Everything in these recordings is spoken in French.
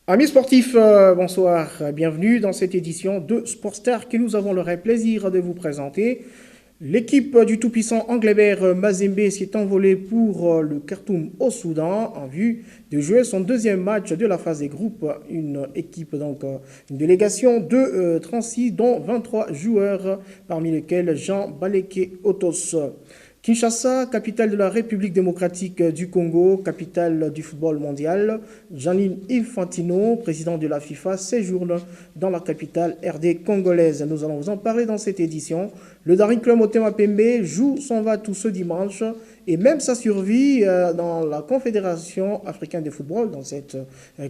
Amis sportifs, bonsoir, bienvenue dans cette édition de Sportstar que nous avons le vrai plaisir de vous présenter. L'équipe du tout-puissant Anglebert Mazembe s'est envolée pour le Khartoum au Soudan en vue de jouer son deuxième match de la phase des groupes. Une équipe, une délégation de 36 dont 23 joueurs, parmi lesquels Jean Baleke Otos. Kinshasa, capitale de la République démocratique du Congo, capitale du football mondial, Gianni Infantino, président de la FIFA, séjourne dans la capitale RD congolaise. Nous allons vous en parler dans cette édition. Le Daring Club Motema Pembe joue son va-tout ce dimanche et même sa survie dans la Confédération africaine de football, dans cette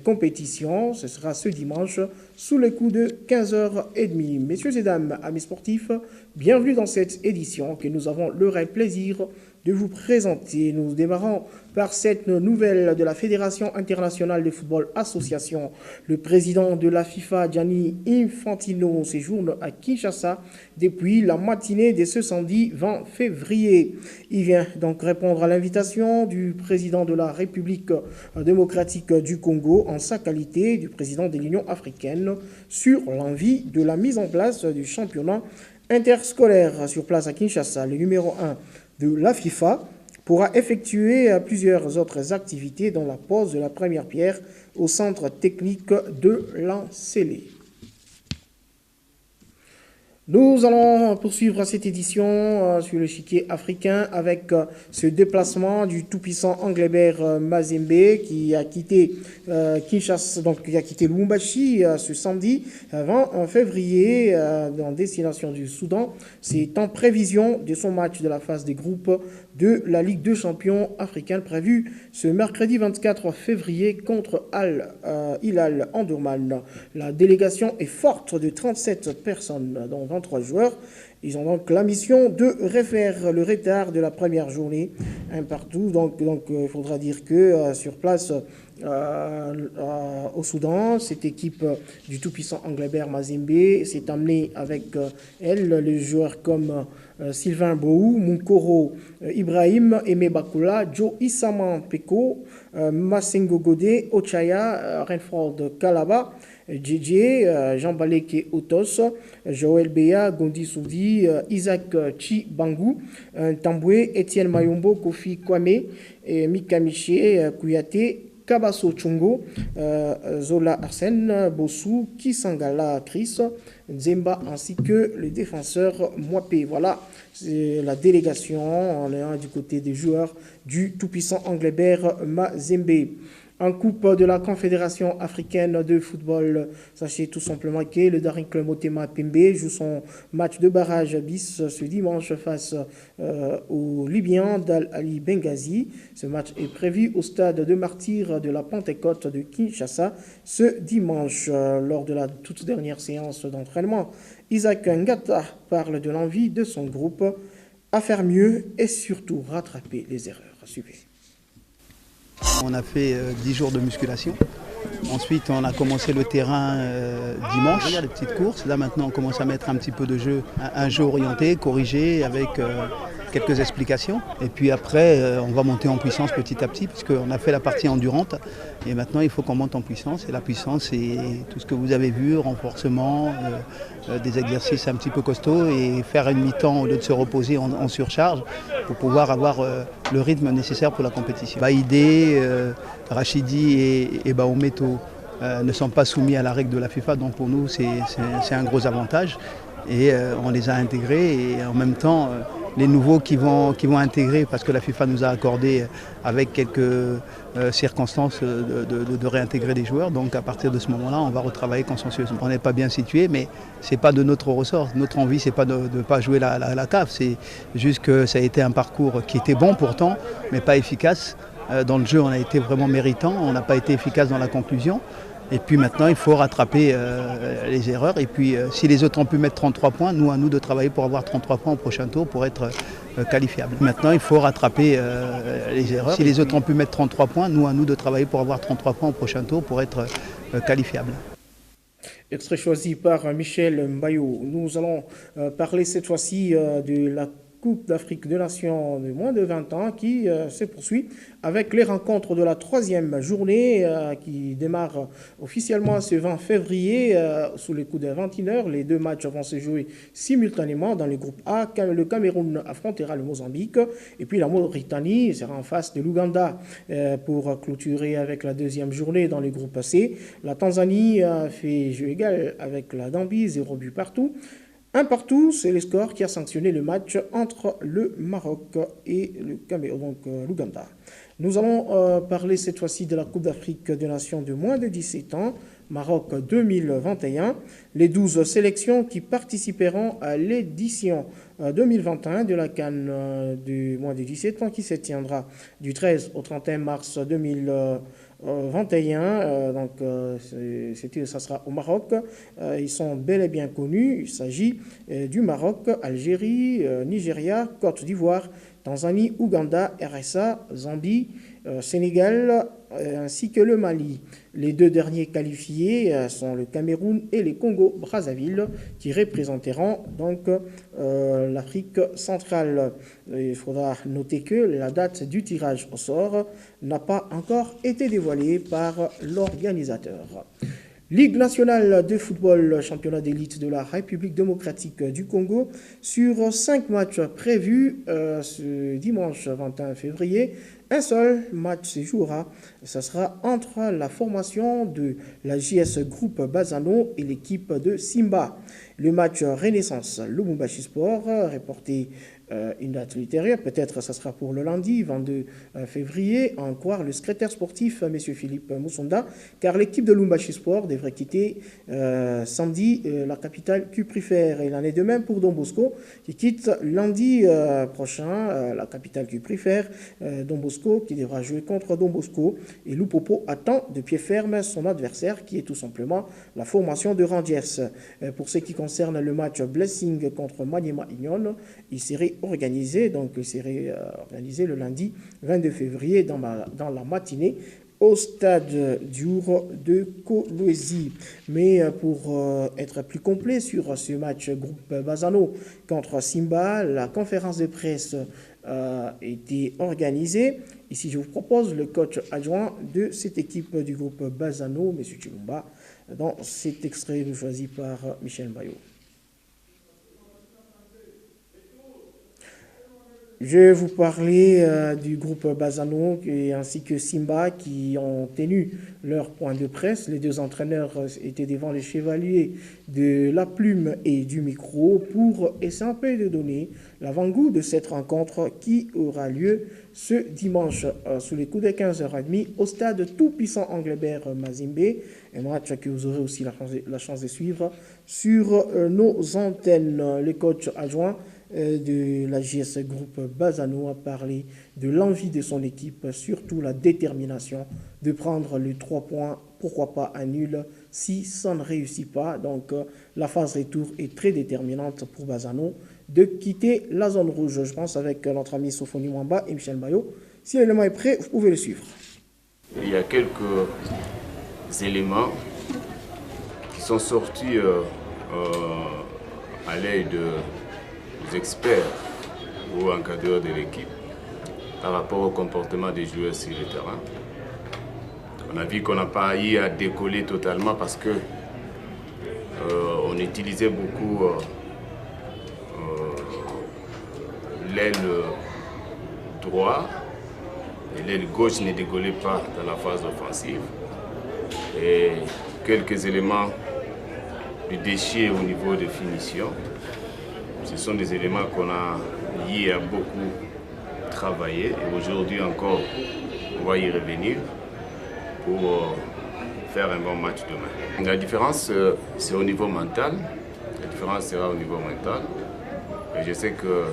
compétition. Ce sera ce dimanche sous le coup de 15h30. Messieurs et dames, amis sportifs, bienvenue dans cette édition que nous avons le réel plaisir de vous présenter. Nous démarrons par cette nouvelle de la Fédération internationale de football association. Le président de la FIFA, Gianni Infantino, séjourne à Kinshasa depuis la matinée de ce samedi 20 février. Il vient donc répondre à l'invitation du président de la République démocratique du Congo en sa qualité du président de l'Union africaine sur l'envie de la mise en place du championnat interscolaire sur place à Kinshasa. Le numéro 1 de la FIFA pourra effectuer plusieurs autres activités dont la pose de la première pierre au centre technique de l'Ancélé. Nous allons poursuivre cette édition sur le chiquier africain avec ce déplacement du tout-puissant Anglebert Mazembe qui a quitté Kinshasa, donc qui a quitté Lubumbashi ce samedi 20 février en destination du Soudan. C'est en prévision de son match de la phase des groupes de la Ligue des champions africaine prévue ce mercredi 24 février contre Al Hilal Omdurman. La délégation est forte de 37 personnes, dont 23 joueurs. Ils ont donc la mission de refaire le retard de la première journée un partout. Donc il faudra dire que sur place au Soudan, cette équipe du tout-puissant Anglebert Mazembe s'est amenée avec elle les joueurs comme Sylvain Boou, Munkoro Ibrahim, Aimé Bakula, Joe Issaman Peko, Masengo Godé, Ochaya, Renford Kalaba, JJ, Jean Baleke Otos, Joël Béa, Gondi Soudi, Isaac Chi Bangou, Tamboué, Étienne Mayombo, Kofi Kwame, Mika Miché, Kouyaté, Kabaso Chungo, Zola Arsène, Bossou, Kisangala Chris, Nzemba ainsi que le défenseur Mwapé. Voilà, c'est la délégation, on est du côté des joueurs du tout-puissant Anglebert Mazembe. En coupe de la Confédération africaine de football, sachez tout simplement que le Daring Club Motema Pembe joue son match de barrage bis ce dimanche face aux Libyens d'Al Ali Benghazi. Ce match est prévu au stade de martyrs de la Pentecôte de Kinshasa ce dimanche. Lors de la toute dernière séance d'entraînement, Isaac Ngata parle de l'envie de son groupe à faire mieux et surtout rattraper les erreurs. Suivez. On a fait 10 jours de musculation. Ensuite, on a commencé le terrain dimanche, les petites courses. Là, maintenant, on commence à mettre un petit peu de jeu, un jeu orienté, corrigé, avec quelques explications. Et puis après, on va monter en puissance petit à petit, puisqu'on a fait la partie endurante. Et maintenant, il faut qu'on monte en puissance. Et la puissance, c'est tout ce que vous avez vu, renforcement, des exercices un petit peu costauds et faire une mi-temps au lieu de se reposer en surcharge pour pouvoir avoir le rythme nécessaire pour la compétition. Baïdé, Rachidi et Baometo ne sont pas soumis à la règle de la FIFA, donc pour nous c'est un gros avantage. Et on les a intégrés et en même temps les nouveaux qui vont intégrer, parce que la FIFA nous a accordé avec quelques circonstances de réintégrer des joueurs. Donc à partir de ce moment-là, on va retravailler consciencieusement. On n'est pas bien situé, mais ce n'est pas de notre ressort. Notre envie, ce n'est pas de ne pas jouer la CAF. C'est juste que ça a été un parcours qui était bon pourtant, mais pas efficace. Dans le jeu, on a été vraiment méritant. On n'a pas été efficace dans la conclusion. Et puis maintenant, il faut rattraper les erreurs. Et puis, si les autres ont pu mettre 33 points, à nous de travailler pour avoir 33 points au prochain tour pour être qualifiable. Maintenant, il faut rattraper les erreurs. Si les autres ont pu mettre 33 points, à nous de travailler pour avoir 33 points au prochain tour pour être qualifiable. Extrait choisi par Michel Mbayo. Nous allons parler cette fois-ci de la Coupe d'Afrique des Nations de moins de 20 ans qui se poursuit avec les rencontres de la troisième journée qui démarre officiellement ce 20 février sous les coups de 21h. Les deux matchs vont se jouer simultanément dans le groupe A. Le Cameroun affrontera le Mozambique et puis la Mauritanie sera en face de l'Ouganda pour clôturer avec la deuxième journée dans le groupe C. La Tanzanie fait jeu égal avec la Gambie, 0 but partout. Un partout, c'est le score qui a sanctionné le match entre le Maroc et le Cameroun, donc l'Ouganda. Nous allons parler cette fois-ci de la Coupe d'Afrique des Nations de moins de 17 ans, Maroc 2021. Les 12 sélections qui participeront à l'édition 2021 de la CAN de moins de 17 ans qui se tiendra du 13 au 31 mars 2021, donc ça sera au Maroc. Ils sont bel et bien connus. Il s'agit du Maroc, Algérie, Nigeria, Côte d'Ivoire, Tanzanie, Ouganda, RSA, Zambie, Sénégal, ainsi que le Mali. Les deux derniers qualifiés sont le Cameroun et les Congo-Brazzaville qui représenteront donc l'Afrique centrale. Il faudra noter que la date du tirage au sort n'a pas encore été dévoilée par l'organisateur. Ligue nationale de football, championnat d'élite de la République démocratique du Congo. Sur 5 matchs prévus ce dimanche 21 février, un seul match se jouera. Ce sera entre la formation de la JS Groupe Bazano et l'équipe de Simba. Le match Renaissance Lubumbashi Sport, reporté une date ultérieure, peut-être ça sera pour le lundi 22 février, en croire le secrétaire sportif M. Philippe Moussonda, car l'équipe de Lubumbashi Sport devrait quitter samedi la capitale cuprifère. Il en est de même pour Don Bosco, qui quitte lundi prochain la capitale cuprifère. Don Bosco qui devra jouer contre Don Bosco, et Lupopo attend de pied ferme son adversaire, qui est tout simplement la formation de Rangers. Pour ce qui concerne le match Blessing contre Maniema Union, il serait organisé le lundi 22 février dans la matinée au stade Diour de Kolwezi. Mais pour être plus complet sur ce match groupe Bazano contre Simba, la conférence de presse a été organisée. Ici, je vous propose le coach adjoint de cette équipe du groupe Bazano, M. Chilumba, dans cet extrait choisi par Michel Bayo. Je vais vous parler du groupe Bazano ainsi que Simba qui ont tenu leur point de presse. Les deux entraîneurs étaient devant les chevaliers de la plume et du micro pour essayer de donner l'avant-goût de cette rencontre qui aura lieu ce dimanche sous les coups de 15h30 au stade tout-puissant Anglebert Mazembe. Un match que vous aurez aussi la chance de suivre sur nos antennes. Le coach adjoint de la JS Groupe Bazano a parlé de l'envie de son équipe, surtout la détermination de prendre les 3 points, pourquoi pas un nul si ça ne réussit pas. Donc la phase retour est très déterminante pour Bazano de quitter la zone rouge. Je pense avec notre ami Sofoni Mwamba et Michel Bayo. Si l'élément est prêt, vous pouvez le suivre. Il y a quelques éléments qui sont sortis à l'aide des experts ou encadreurs de l'équipe par rapport au comportement des joueurs sur le terrain. On a vu qu'on n'a pas eu à décoller totalement parce que on utilisait beaucoup l'aile droite et l'aile gauche ne décollait pas dans la phase offensive. Et quelques éléments du déchet au niveau de finition. Ce sont des éléments qu'on a liés à beaucoup travaillé et aujourd'hui encore on va y revenir pour faire un bon match demain. La différence c'est au niveau mental, la différence sera au niveau mental et je sais que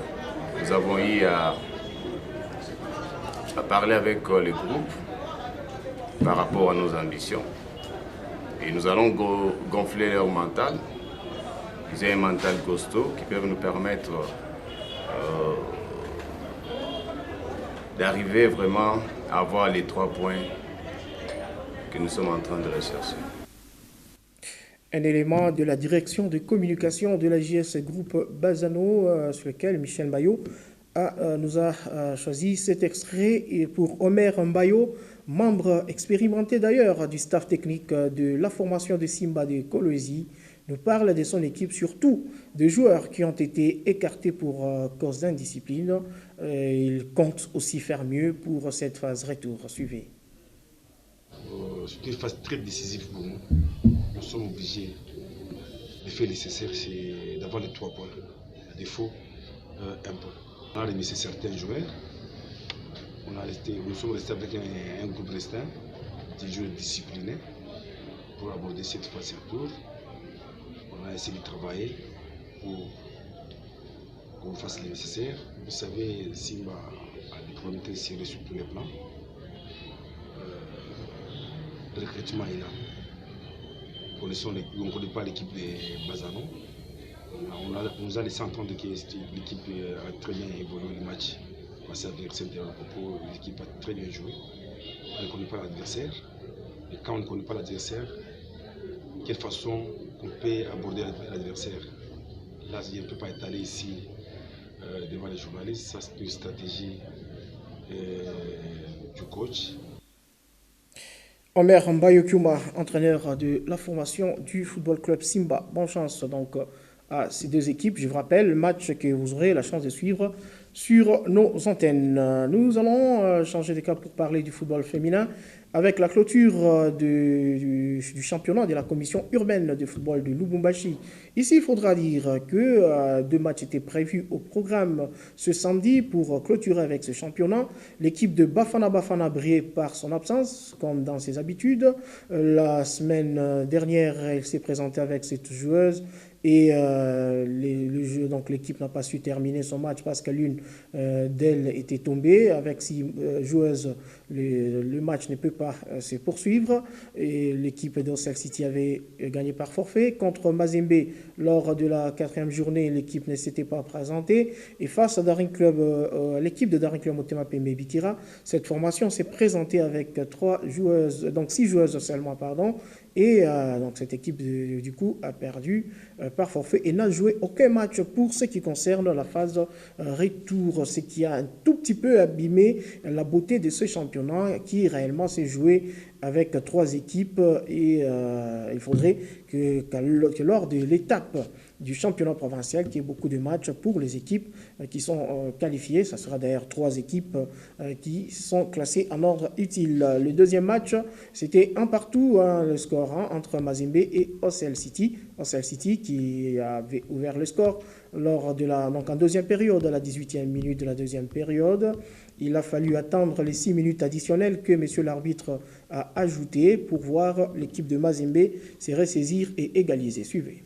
nous avons eu à parler avec le groupe par rapport à nos ambitions et nous allons gonfler leur mental. Ils ont un mental costaud qui peuvent nous permettre d'arriver vraiment à avoir les 3 points que nous sommes en train de rechercher. Un élément de la direction de communication de la JS Groupe Bazano sur lequel Michel Bayo nous a choisi cet extrait et pour Omer Mbayo, membre expérimenté d'ailleurs du staff technique de la formation de Simba de Kolwezi, nous parle de son équipe, surtout de joueurs qui ont été écartés pour cause d'indiscipline. Il compte aussi faire mieux pour cette phase retour. Suivez. C'est une phase très décisive pour nous. Nous sommes obligés de faire le nécessaire, c'est d'avoir les 3 points. À défaut, un point. On a remercié certains joueurs. Nous sommes restés avec un groupe restreint, des joueurs disciplinés pour aborder cette phase retour. On a essayé de travailler pour qu'on fasse le nécessaire. Vous savez, Simba a des problèmes très sérieux sur tous les plans. Le recrutement est là. On ne connaît pas l'équipe de Bazano. On nous a laissé entendre que l'équipe a très bien évolué le match. Passé adversaire de propos, l'équipe a très bien joué. On ne connaît pas l'adversaire. Et quand on ne connaît pas l'adversaire, quelle façon on peut aborder l'adversaire? Là, je ne peux pas étaler ici devant les journalistes. Ça, c'est une stratégie du coach. Omer Mbayo Kyuma, entraîneur de la formation du Football Club Simba. Bonne chance donc à ces deux équipes. Je vous rappelle, le match que vous aurez la chance de suivre sur nos antennes. Nous allons changer de cap pour parler du football féminin avec la clôture du championnat de la commission urbaine de football de Lubumbashi. Ici, il faudra dire que 2 matchs étaient prévus au programme ce samedi pour clôturer avec ce championnat. L'équipe de Bafana Bafana brillait par son absence, comme dans ses habitudes. La semaine dernière, elle s'est présentée avec cette joueuse. Et donc l'équipe n'a pas su terminer son match parce que l'une d'elles était tombée. Avec 6 joueuses, le match ne peut pas se poursuivre. Et l'équipe d'Ocel City avait gagné par forfait. Contre Mazembe, lors de la 4e journée, l'équipe ne s'était pas présentée. Et face à l'équipe de Daring Club Motema Pembe Bikira, cette formation s'est présentée avec 6 joueuses seulement, pardon. Et donc cette équipe du coup a perdu par forfait et n'a joué aucun match pour ce qui concerne la phase retour, ce qui a un tout petit peu abîmé la beauté de ce championnat qui réellement s'est joué avec 3 équipes et il faudrait que lors de l'étape du championnat provincial, qu'il y ait beaucoup de matchs pour les équipes qui sont qualifiées. Ça sera d'ailleurs 3 équipes qui sont classées en ordre utile. Le deuxième match, c'était 1-1 le score entre Mazembe et Ocel City. Ocel City qui avait ouvert le score lors de donc en deuxième période, à la 18e minute de la deuxième période. Il a fallu attendre les 6 minutes additionnelles que monsieur l'arbitre a ajoutées pour voir l'équipe de Mazembe se ressaisir et égaliser. Suivez.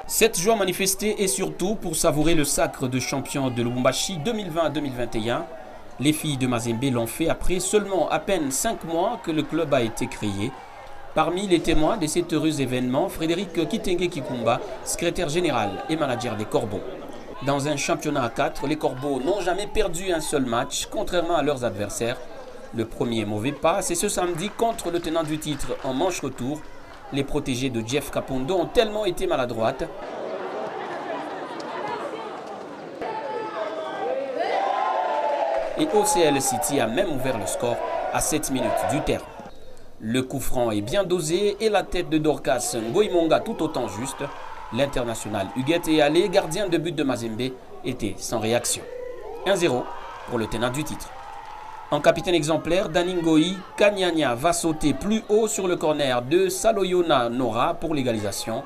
Cette joie manifestée est surtout pour savourer le sacre de champion de Lubumbashi 2020-2021. Les filles de Mazembe l'ont fait après seulement à peine 5 mois que le club a été créé. Parmi les témoins de cet heureux événement, Frédéric Kitenge Kikumba, secrétaire général et manager des Corbeaux. Dans un championnat à 4, les Corbeaux n'ont jamais perdu un seul match, contrairement à leurs adversaires. Le premier mauvais pas, c'est ce samedi contre le tenant du titre en manche retour. Les protégés de Jeff Kapondo ont tellement été maladroites. Et OCL City a même ouvert le score à 7 minutes du terme. Le coup franc est bien dosé et la tête de Dorcas Ngoimonga tout autant juste. L'international Huguette Eyalé, gardien de but de Mazembe, était sans réaction. 1-0 pour le tenant du titre. En capitaine exemplaire, Daningoi Kanyanya va sauter plus haut sur le corner de Saloyona Nora pour l'égalisation.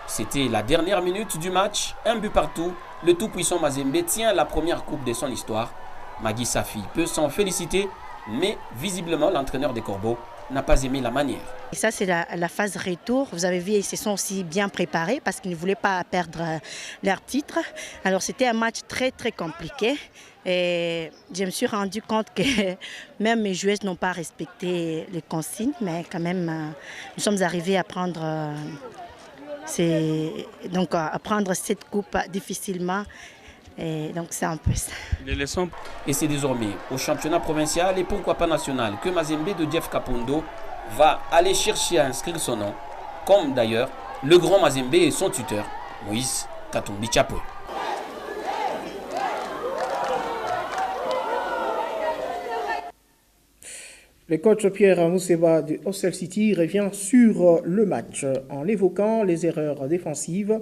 C'était la dernière minute du match, 1 but partout. Le tout-puissant Mazembe tient la première coupe de son histoire. Magui Safi peut s'en féliciter, mais visiblement l'entraîneur des Corbeaux n'a pas aimé la manière. Et ça, c'est la phase retour. Vous avez vu, ils se sont aussi bien préparés parce qu'ils ne voulaient pas perdre leur titre. Alors, c'était un match très, très compliqué. Et je me suis rendu compte que même mes joueuses n'ont pas respecté les consignes, mais quand même, nous sommes arrivés à prendre, à prendre cette coupe difficilement. Et donc c'est un peu ça. Les leçons. Et c'est désormais au championnat provincial et pourquoi pas national que Mazembe de Jeff Kapondo va aller chercher à inscrire son nom, comme d'ailleurs le grand Mazembe et son tuteur, Moïse Katumbi Chapwe. Le coach Pierre Mousseba de Ocel City revient sur le match en évoquant les erreurs défensives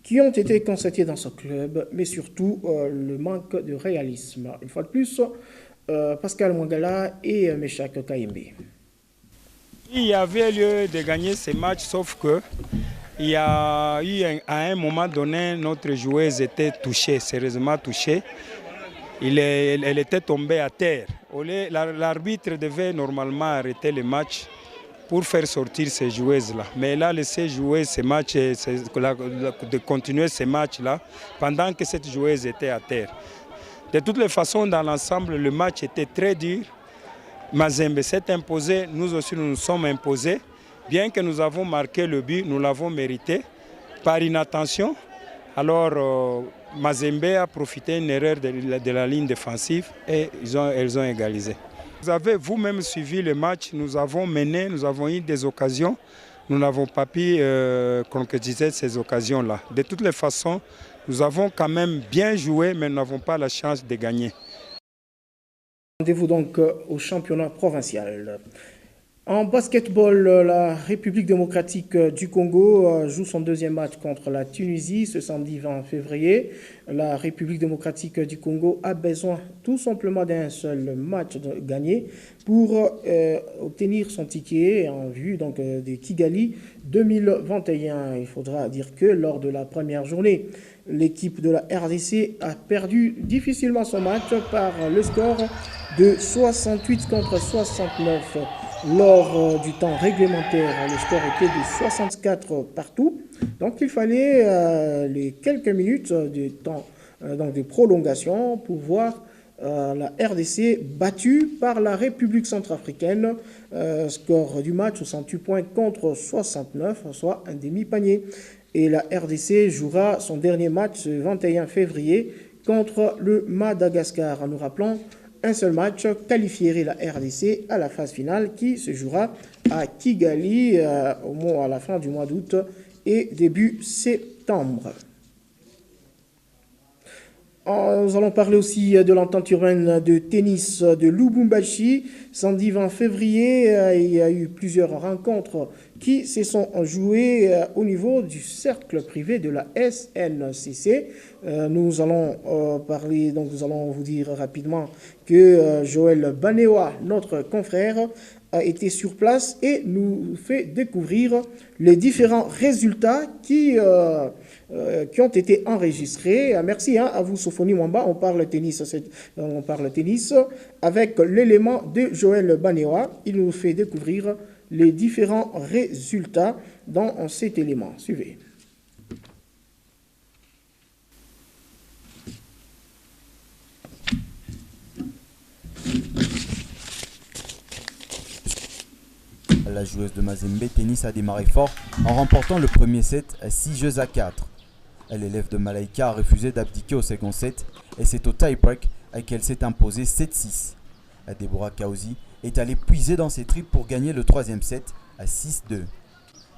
qui ont été constatées dans ce club, mais surtout le manque de réalisme. Une fois de plus, Pascal Mwangala et Meshak Kayembe. Il y avait lieu de gagner ce match, sauf que il y a eu à un moment donné, notre joueuse était touchée, sérieusement touchée. Elle était tombée à terre. L'arbitre devait normalement arrêter le match pour faire sortir ces joueuses-là. Mais elle a laissé jouer ce match, de continuer ce match-là pendant que cette joueuse était à terre. De toutes les façons, dans l'ensemble, le match était très dur. Mazembe s'est imposé, nous aussi nous nous sommes imposés. Bien que nous avons marqué le but, nous l'avons mérité par inattention. Alors Mazembe a profité d'une erreur de la ligne défensive et elles ont égalisé. Vous avez vous-même suivi le match, nous avons mené, nous avons eu des occasions. Nous n'avons pas pu concrétiser ces occasions-là. De toutes les façons, nous avons quand même bien joué, mais nous n'avons pas la chance de gagner. Rendez-vous donc au championnat provincial. En basketball, la République démocratique du Congo joue son deuxième match contre la Tunisie ce samedi 20 février. La République démocratique du Congo a besoin tout simplement d'un seul match gagné pour obtenir son ticket en vue donc, de Kigali 2021. Il faudra dire que lors de la première journée, l'équipe de la RDC a perdu difficilement son match par le score de 68 contre 69. Lors du temps réglementaire, le score était de 64 partout. Donc il fallait les quelques minutes de temps de prolongation pour voir la RDC battue par la République centrafricaine. Score du match 68 points contre 69, soit un demi-panier. Et la RDC jouera son dernier match le 21 février contre le Madagascar. Nous rappelons, un seul match qualifierait la RDC à la phase finale qui se jouera à Kigali à la fin du mois d'août et début septembre. Nous allons parler aussi de l'entente urbaine de tennis de Lubumbashi. Samedi 20 février, il y a eu plusieurs rencontres qui se sont jouées au niveau du cercle privé de la SNCC. Nous allons nous allons vous dire rapidement que Joël Banewa, notre confrère, a été sur place et nous fait découvrir les différents résultats qui ont été enregistrés. Merci à vous, Sophonie Mwamba. On parle tennis avec l'élément de Joël Banewa. Il nous fait découvrir les différents résultats dans cet élément. Suivez. La joueuse de Mazembe Tennis a démarré fort en remportant le premier set à 6 jeux à 4. L'élève de Malaika a refusé d'abdiquer au second set et c'est au tie-break qu'elle s'est imposée 7-6. Deborah Kaouzi est allée puiser dans ses tripes pour gagner le troisième set à 6-2.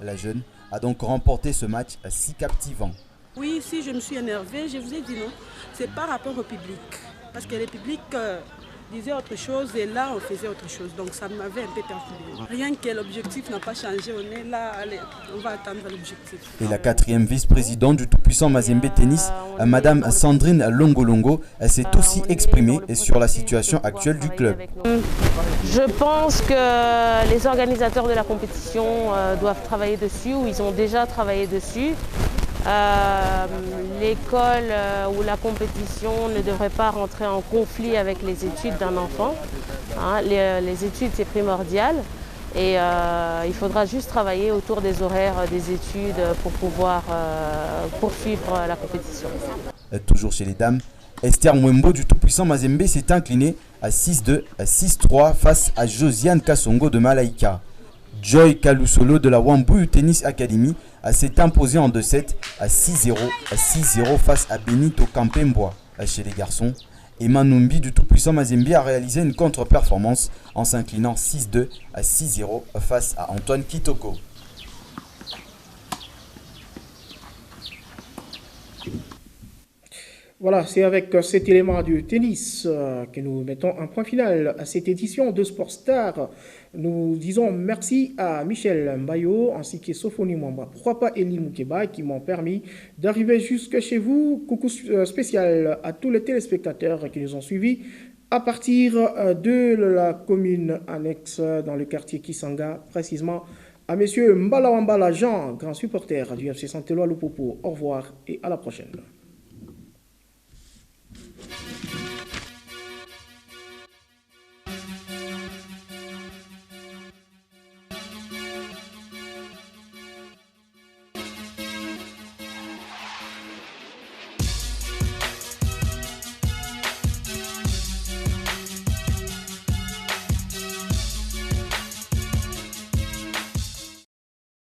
La jeune a donc remporté ce match à 6 captivants. Oui, si je me suis énervée, je vous ai dit non. C'est par rapport au public. Parce que le public disait autre chose et là on faisait autre chose. Donc ça m'avait un peu perturbé. Rien que l'objectif n'a pas changé. On est là, allez, on va atteindre l'objectif. Et la quatrième vice-présidente du tout-puissant Mazembe Tennis, Madame Sandrine Longolongo, s'est aussi exprimée sur la situation actuelle du club. Je pense que les organisateurs de la compétition doivent travailler dessus ou ils ont déjà travaillé dessus. L'école ou la compétition ne devrait pas rentrer en conflit avec les études d'un enfant. Les études, c'est primordial et il faudra juste travailler autour des horaires des études pour pouvoir poursuivre la compétition. Toujours chez les dames, Esther Mwembo du tout-puissant Mazembe s'est inclinée à 6-2, à 6-3 face à Josiane Kassongo de Malaika. Joy Kalusolo de la Wambuyu Tennis Academy s'est imposé en 2-7 à 6-0 face à Benito Campembois. Chez les garçons, Et Manumbi du tout-puissant Mazembe a réalisé une contre-performance en s'inclinant 6-2 à 6-0 face à Antoine Kitoko. Voilà, c'est avec cet élément du tennis que nous mettons un point final à cette édition de Sport Star. Nous disons merci à Michel Mbayo ainsi que Sofoni Mwamba. Pourquoi pas Eli Moukeba qui m'ont permis d'arriver jusque chez vous. Coucou spécial à tous les téléspectateurs qui nous ont suivis à partir de la commune annexe dans le quartier Kisanga, précisément à messieurs Mbala Wambala Jean, grand supporter du FC Santeloi Lupopo. Au revoir et à la prochaine.